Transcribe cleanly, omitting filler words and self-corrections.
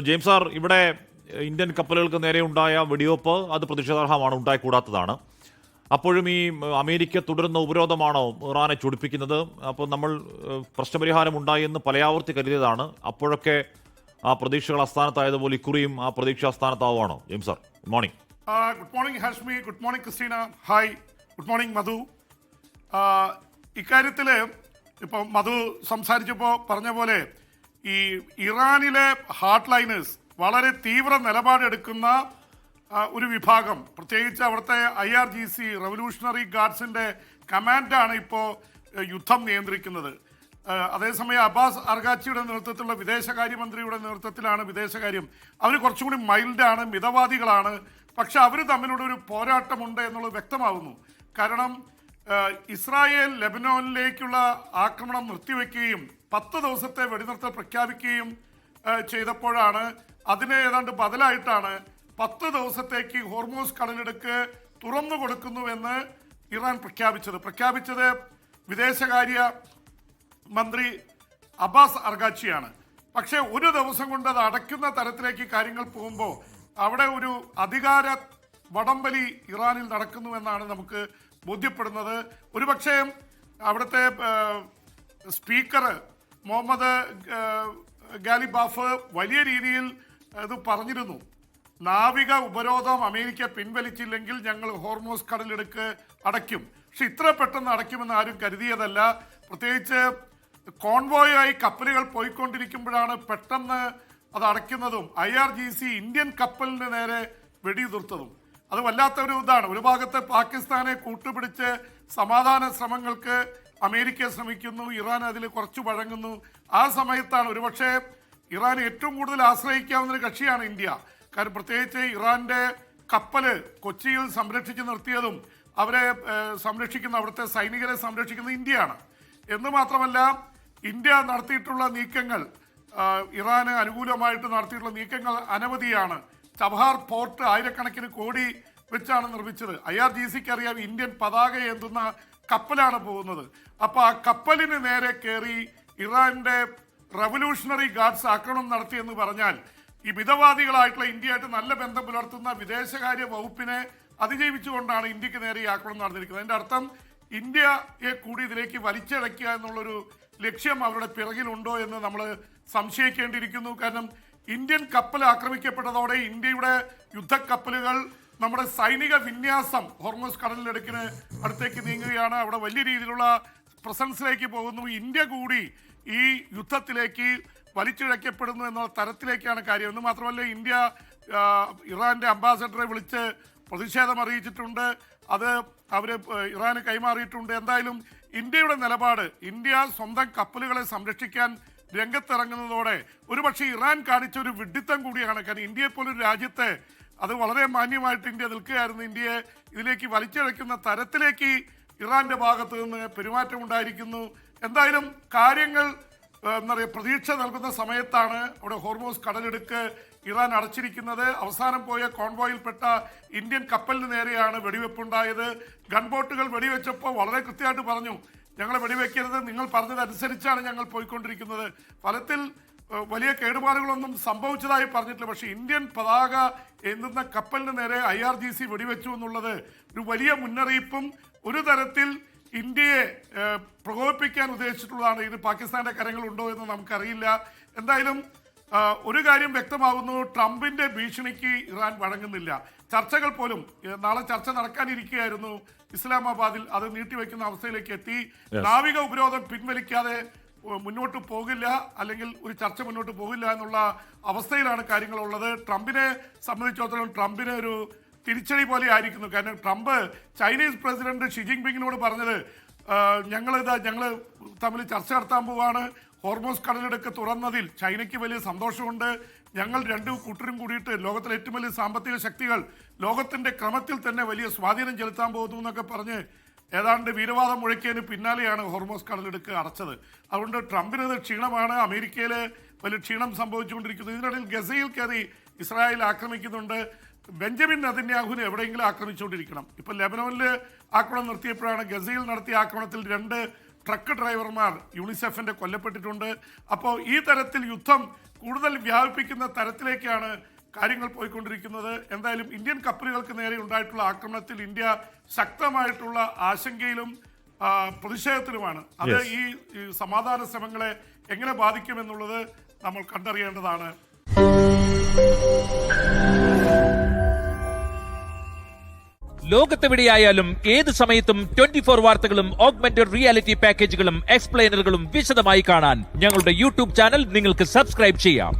James sir, ഇവിടെ Indian കപ്പലുകൾക്ക് നേരെ ഉണ്ടായ വെടിവെപ്പ് അത് പ്രതിഷേധാർഹമാണ്, ഉണ്ടായിക്കൂടാത്തതാണ്. അപ്പോഴും ഈ അമേരിക്ക തുടരുന്ന ഉപരോധമാണോ ഇറാനെ ചൊടിപ്പിക്കുന്നത്? അപ്പോൾ നമ്മൾ പ്രശ്നപരിഹാരം ഉണ്ടായി എന്ന് പലയാവർത്തി കരുതിയതാണ്. അപ്പോഴൊക്കെ ആ പ്രതീക്ഷകൾ അസ്ഥാനത്തായതുപോലെ ഇക്കുറിയും ആ പ്രതീക്ഷ അസ്ഥാനത്താവുകയാണോ? James sir, good morning. Good morning Hashmi, good morning Christina, hi, good morning Madhu. ഇക്കാര്യത്തിൽ ഇപ്പോൾ മധു സംസാരിച്ചപ്പോൾ പറഞ്ഞ പോലെ ഈ ഇറാനിലെ ഹാർട്ട് ലൈനേഴ്സ് വളരെ തീവ്ര നിലപാടെടുക്കുന്ന ഒരു വിഭാഗം, പ്രത്യേകിച്ച് അവിടുത്തെ IRGC റവല്യൂഷണറി ഗാർഡ്സിൻ്റെ കമാൻഡാണ് ഇപ്പോൾ യുദ്ധം നിയന്ത്രിക്കുന്നത്. അതേസമയം അബ്ബാസ് അർഗാച്ചിയുടെ നേതൃത്വത്തിലുള്ള വിദേശകാര്യമന്ത്രിയുടെ നേതൃത്വത്തിലാണ് വിദേശകാര്യം. അവർ കുറച്ചുകൂടി മൈൽഡാണ്, മിതവാദികളാണ്. പക്ഷെ അവർ തമ്മിലുള്ള ഒരു പോരാട്ടമുണ്ട് എന്നുള്ളത് വ്യക്തമാവുന്നു. കാരണം ഇസ്രായേൽ ലെബനോനിലേക്കുള്ള ആക്രമണം നിർത്തിവെക്കുകയും 10 ദിവസത്തെ വെടിനിർത്തൽ പ്രഖ്യാപിക്കുകയും ചെയ്തപ്പോഴാണ് അതിന് ഏതാണ്ട് ബദലായിട്ടാണ് 10 ദിവസത്തേക്ക് ഹോർമൂസ് കടലിടുക്ക് തുറന്നു കൊടുക്കുന്നുവെന്ന് ഇറാൻ പ്രഖ്യാപിച്ചത് വിദേശകാര്യ മന്ത്രി അബ്ബാസ് അർഗാച്ചിയാണ്. പക്ഷേ ഒരു ദിവസം കൊണ്ട് അത് അടയ്ക്കുന്ന തരത്തിലേക്ക് കാര്യങ്ങൾ പോകുമ്പോൾ അവിടെ ഒരു അധികാര വടംവലി ഇറാനിൽ നടക്കുന്നുവെന്നാണ് നമുക്ക് ബോധ്യപ്പെടുന്നത്. ഒരുപക്ഷേ അവിടുത്തെ സ്പീക്കർ മുഹമ്മദ് ഗാലിബാഫ് വലിയ രീതിയിൽ ഇത് പറഞ്ഞിരുന്നു. നാവിക ഉപരോധം അമേരിക്ക പിൻവലിച്ചില്ലെങ്കിൽ ഞങ്ങൾ ഹോർമൂസ് കടലിടുക്ക് അടയ്ക്കും. പക്ഷെ ഇത്ര പെട്ടെന്ന് അടയ്ക്കുമെന്ന് ആരും കരുതിയതല്ല. പ്രത്യേകിച്ച് കോൺവോയായി കപ്പലുകൾ പോയിക്കൊണ്ടിരിക്കുമ്പോഴാണ് പെട്ടെന്ന് അത് അടയ്ക്കുന്നതും IRGC ഇന്ത്യൻ കപ്പലിന് നേരെ വെടിയുതിർത്തതും. അത് വല്ലാത്തൊരു ഇതാണ്. ഒരു ഭാഗത്ത് പാകിസ്ഥാനെ കൂട്ടുപിടിച്ച് സമാധാന ശ്രമങ്ങൾക്ക് അമേരിക്ക ശ്രമിക്കുന്നു, ഇറാൻ അതിൽ കുറച്ച് വഴങ്ങുന്നു. ആ സമയത്താണ് ഒരുപക്ഷെ ഇറാൻ ഏറ്റവും കൂടുതൽ ആശ്രയിക്കാവുന്ന ഒരു കക്ഷിയാണ് ഇന്ത്യ. കാരണം പ്രത്യേകിച്ച് ഇറാന്റെ കപ്പല് കൊച്ചിയിൽ സംരക്ഷിച്ച് നിർത്തിയതും അവരെ സംരക്ഷിക്കുന്ന, അവിടുത്തെ സൈനികരെ സംരക്ഷിക്കുന്ന ഇന്ത്യയാണ്. എന്ന് മാത്രമല്ല ഇന്ത്യ നടത്തിയിട്ടുള്ള നീക്കങ്ങൾ, ഇറാന് അനുകൂലമായിട്ട് നടത്തിയിട്ടുള്ള നീക്കങ്ങൾ അനവധിയാണ്. ചബഹാർ പോർട്ട് ആയിരക്കണക്കിന് കോടി വെച്ചാണ് നിർമ്മിച്ചത്. IRGCക്ക് അറിയാം ഇന്ത്യൻ പതാക ഏന്തുന്ന കപ്പലാണ് പോകുന്നത്. അപ്പോൾ ആ കപ്പലിന് നേരെ കയറി ഇറാന്റെ റവല്യൂഷണറി ഗാർഡ്സ് ആക്രമണം നടത്തിയെന്ന് പറഞ്ഞാൽ ഈ മിതവാദികളായിട്ടുള്ള ഇന്ത്യയായിട്ട് നല്ല ബന്ധം പുലർത്തുന്ന വിദേശകാര്യ വകുപ്പിനെ അതിജീവിച്ചുകൊണ്ടാണ് ഇന്ത്യക്ക് നേരെ ഈ ആക്രമണം നടന്നിരിക്കുന്നത്. അതിൻ്റെ അർത്ഥം ഇന്ത്യയെ കൂടി ഇതിലേക്ക് വലിച്ചടയ്ക്കുക എന്നുള്ളൊരു ലക്ഷ്യം അവരുടെ പിറകിലുണ്ടോ എന്ന് നമ്മൾ സംശയിക്കേണ്ടിയിരിക്കുന്നു. കാരണം ഇന്ത്യൻ കപ്പൽ ആക്രമിക്കപ്പെട്ടതോടെ ഇന്ത്യയുടെ യുദ്ധക്കപ്പലുകൾ നമ്മുടെ സൈനിക വിന്യാസം ഹോർമൂസ് കടലിടുക്കിന് അടുത്തേക്ക് നീങ്ങുകയാണ്. അവിടെ വലിയ രീതിയിലുള്ള പ്രസൻസിലേക്ക് പോകുന്നു. ഇന്ത്യ കൂടി ഈ യുദ്ധത്തിലേക്ക് വലിച്ചിഴക്കപ്പെടുന്നു എന്ന തരത്തിലേക്കാണ് കാര്യം. എന്ന് മാത്രമല്ല ഇന്ത്യ ഇറാന്റെ അംബാസഡറെ വിളിച്ച് പ്രതിഷേധം അറിയിച്ചിട്ടുണ്ട്. അത് അവർ ഇറാന് കൈമാറിയിട്ടുണ്ട്. എന്തായാലും ഇന്ത്യയുടെ നിലപാട്, ഇന്ത്യ സ്വന്തം കപ്പലുകളെ സംരക്ഷിക്കാൻ രംഗത്തിറങ്ങുന്നതോടെ ഒരുപക്ഷെ ഇറാൻ കാണിച്ച ഒരു വിഡ്ഢിത്തം കൂടിയാണ്. കാരണം ഇന്ത്യയെപ്പോലൊരു രാജ്യത്തെ അത് വളരെ മാന്യമായിട്ട് ഇന്ത്യ നിൽക്കുകയായിരുന്നു. ഇന്ത്യയെ ഇതിലേക്ക് വലിച്ചിഴക്കുന്ന തരത്തിലേക്ക് ഇറാന്റെ ഭാഗത്ത് നിന്ന് പെരുമാറ്റം ഉണ്ടായിരിക്കുന്നു. എന്തായാലും കാര്യങ്ങൾ എന്താ പറയുക, പ്രതീക്ഷ നൽകുന്ന സമയത്താണ് അവിടെ ഹോർമൂസ് കടലിടുക്ക് ഇറാൻ അടച്ചിരിക്കുന്നത്. അവസാനം പോയ കോൺവോയിൽപ്പെട്ട ഇന്ത്യൻ കപ്പലിന് നേരെയാണ് വെടിവെപ്പുണ്ടായത്. ഗൺബോട്ടുകൾ വെടിവെച്ചപ്പോൾ വളരെ കൃത്യമായിട്ട് പറഞ്ഞു, ഞങ്ങൾ വെടിവെക്കരുത്, നിങ്ങൾ പറഞ്ഞതനുസരിച്ചാണ് ഞങ്ങൾ പോയിക്കൊണ്ടിരിക്കുന്നത്. ഫലത്തിൽ വലിയ കേടുപാടുകളൊന്നും സംഭവിച്ചതായി പറഞ്ഞിട്ടില്ല. പക്ഷേ ഇന്ത്യൻ പതാക ഏന്തുന്ന കപ്പലിന് നേരെ IRGC വെടിവെച്ചു എന്നുള്ളത് ഒരു വലിയ മുന്നറിയിപ്പും ഒരു തരത്തിൽ ഇന്ത്യയെ പ്രകോപിപ്പിക്കാൻ ഉദ്ദേശിച്ചിട്ടുള്ളതാണ്. ഇത് പാകിസ്ഥാന്റെ കരങ്ങളുണ്ടോ എന്ന് നമുക്കറിയില്ല. എന്തായാലും ഒരു കാര്യം വ്യക്തമാകുന്നു, ട്രംപിന്റെ ഭീഷണിക്ക് ഇറാൻ വഴങ്ങുന്നില്ല. ചർച്ചകൾ പോലും നാളെ ചർച്ച നടക്കാനിരിക്കുകയായിരുന്നു ഇസ്ലാമാബാദിൽ, അത് നീട്ടിവെക്കുന്ന അവസ്ഥയിലേക്ക് എത്തി. നാവിക ഉപരോധം പിൻവലിക്കാതെ മുന്നോട്ട് പോകില്ല, അല്ലെങ്കിൽ ഒരു ചർച്ച മുന്നോട്ട് പോകില്ല എന്നുള്ള അവസ്ഥയിലാണ് കാര്യങ്ങളുള്ളത്. ട്രംപിനെ സംബന്ധിച്ചിടത്തോളം ട്രംപിന് ഒരു തിരിച്ചടി പോലെ ആയിരിക്കുന്നു. കാരണം ട്രംപ് ചൈനീസ് പ്രസിഡന്റ് ഷി ജിൻപിങ്ങിനോട് പറഞ്ഞത്, ഞങ്ങൾ തമ്മിൽ ചർച്ച നടത്താൻ പോവാണ്, ഹോർമൂസ് കടലിടുക്ക് തുറന്നതിൽ ചൈനയ്ക്ക് വലിയ സന്തോഷമുണ്ട്, ഞങ്ങൾ രണ്ടു കൂട്ടരും കൂടിയിട്ട് ലോകത്തിലെ ഏറ്റവും വലിയ സാമ്പത്തിക ശക്തികൾ ലോകത്തിന്റെ ക്രമത്തിൽ തന്നെ വലിയ സ്വാധീനം ചെലുത്താൻ പോകുന്നു എന്നൊക്കെ പറഞ്ഞ് ഏതാണ്ട് വീരവാദം മുഴക്കിയതിന് പിന്നാലെയാണ് ഹോർമൂസ് കടലിടുക്ക് അടച്ചത്. അതുകൊണ്ട് ട്രംപിനത് ക്ഷീണമാണ്. അമേരിക്കയിൽ വലിയ ക്ഷീണം സംഭവിച്ചുകൊണ്ടിരിക്കുന്നു. ഇതിനിടയിൽ ഗസയിൽ കയറി ഇസ്രായേൽ ആക്രമിക്കുന്നുണ്ട്. ബെഞ്ചമിൻ നെതന്യാഹുവിനെ എവിടെയെങ്കിലും ആക്രമിച്ചുകൊണ്ടിരിക്കണം. ഇപ്പം ലെബനോനിൽ ആക്രമണം നിർത്തിയപ്പോഴാണ് ഗസയിൽ നടത്തിയ ആക്രമണത്തിൽ 2 ട്രക്ക് ഡ്രൈവർമാർ യൂണിസെഫിന്റെ കൊല്ലപ്പെട്ടിട്ടുണ്ട്. അപ്പോൾ ഈ തരത്തിൽ യുദ്ധം കൂടുതൽ വ്യാപിപ്പിക്കുന്ന തരത്തിലേക്കാണ് കാര്യങ്ങൾ പോയിക്കൊണ്ടിരിക്കുന്നത്. എന്തായാലും ഇന്ത്യൻ കപ്പലുകൾക്ക് നേരെ ഉണ്ടായിട്ടുള്ള ആക്രമണത്തിൽ ഇന്ത്യ ശക്തമായിട്ടുള്ള ആശങ്കയിലും പ്രതിഷേധത്തിലുമാണ്. അത് ഈ സമാധാന ശ്രമങ്ങളെ എങ്ങനെ ബാധിക്കുമെന്നുള്ളത് നമ്മൾ കണ്ടറിയേണ്ടതാണ്. ലോകത്തെവിടെയായാലും ഏത് സമയത്തും 24 വാർത്തകളും ഓഗ്മെന്റഡ് റിയാലിറ്റി പാക്കേജുകളും എക്സ്പ്ലെയിനറുകളും വിശദമായി കാണാൻ ഞങ്ങളുടെ യൂട്യൂബ് ചാനൽ നിങ്ങൾക്ക് സബ്സ്ക്രൈബ് ചെയ്യാം.